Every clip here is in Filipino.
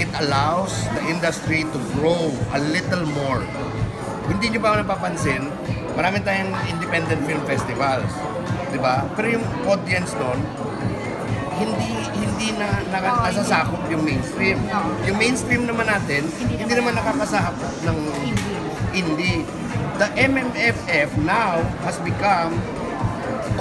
it allows the industry to grow a little more. Hindi nyo ba napapansin, marami tayong independent film festivals, di ba? Pero yung audience doon, hindi na nasasakop yung mainstream. Yung mainstream naman natin, hindi naman nakakasakop ng indie. The MMFF now has become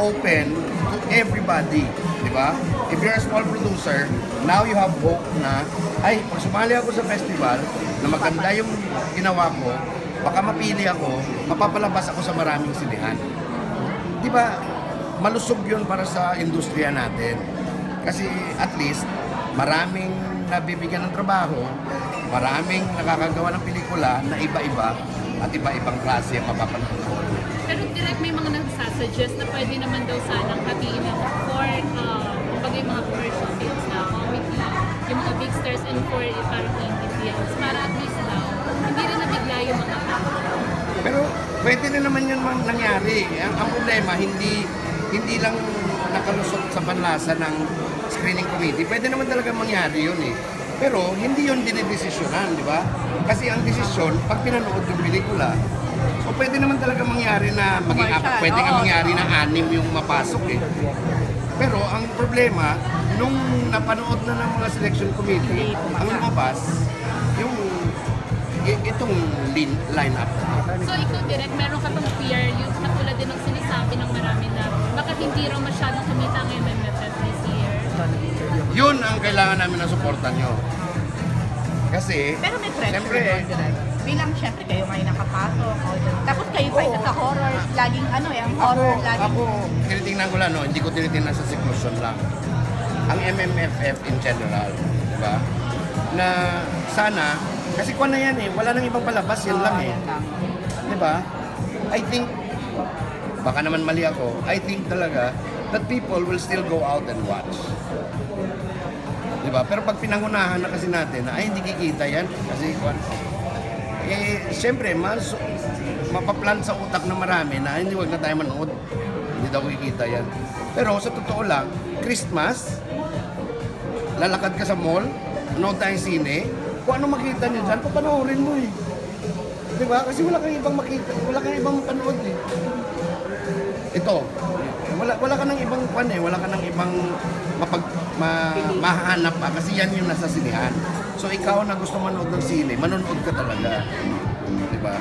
open to everybody, di ba? If you're a small producer, now you have hope na, ay, pag sumali ako sa festival, na maganda yung ginawa ko, baka mapili ako, mapapalabas ako sa maraming sinihan. Di ba? Malusog yun para sa industriya natin. Kasi at least, maraming nabibigyan ng trabaho, maraming nakakagawa ng pelikula na iba-iba at iba-ibang klase ang mapapanood ko. Pero direct may mga nagsasuggest na pwede naman daw sanang hatiin for kumbaga yung mga commercial films na comedy, yung mga big stars and for parang indie films. Para at least daw, hindi rin nabigla yung mga tao. Pero pwede na naman yun nangyari. Ang problema, hindi lang nakalusot sa panlasa ng screening committee. Pwede naman talaga mangyari yun eh. Pero hindi yun dinidesisyonan, di ba? Kasi ang desisyon, pag pinanood yung pelikula, so pwede naman talaga mangyari na maging apat. Pwede nga mangyari na 6 yung mapasok eh. Pero ang problema, nung napanood na ng mga selection committee, ang lumabas, yung itong line-up. So ikaw direct, meron ka tong fear, yung katulad din ng sinasabi ng marami na baka hindi raw masyadong kumita ang MMFF this year? Yun ang kailangan namin ng suporta nyo. Kasi, Pero may pressure siyempre, doon direct. Bilang siyempre kayo ngayon nakapasok. Tapos kayo pa isa sa horror. Laging yung horror laging. Ako, tinitingnan ko lang, no? Hindi ko tinitingnan sa seclusion lang. Ang MMFF in general, di ba? Na sana, kasi kung na yan eh, wala nang ibang palabas, yan lang eh. Di ba? I think, baka naman mali ako, I think talaga that people will still go out and watch. Diba? Pero pag pinangunahan na kasi natin, ay hindi kikita yan. Kasi, siyempre, mapaplan sa utak ng marami na hindi wag na tayo manood. Hindi daw kikita yan. Pero sa totoo lang, Christmas, lalakad ka sa mall, manood tayong sine, kung ano makita nyo dyan, papanoorin mo eh. Diba? Kasi wala kang ibang makita, wala kang ibang mapanood eh. Ito, wala ka ng ibang wala ka ng ibang mahanap pa kasi yan yung nasa sinihan. So ikaw na gusto manood ng sine, manonood ka talaga. Diba?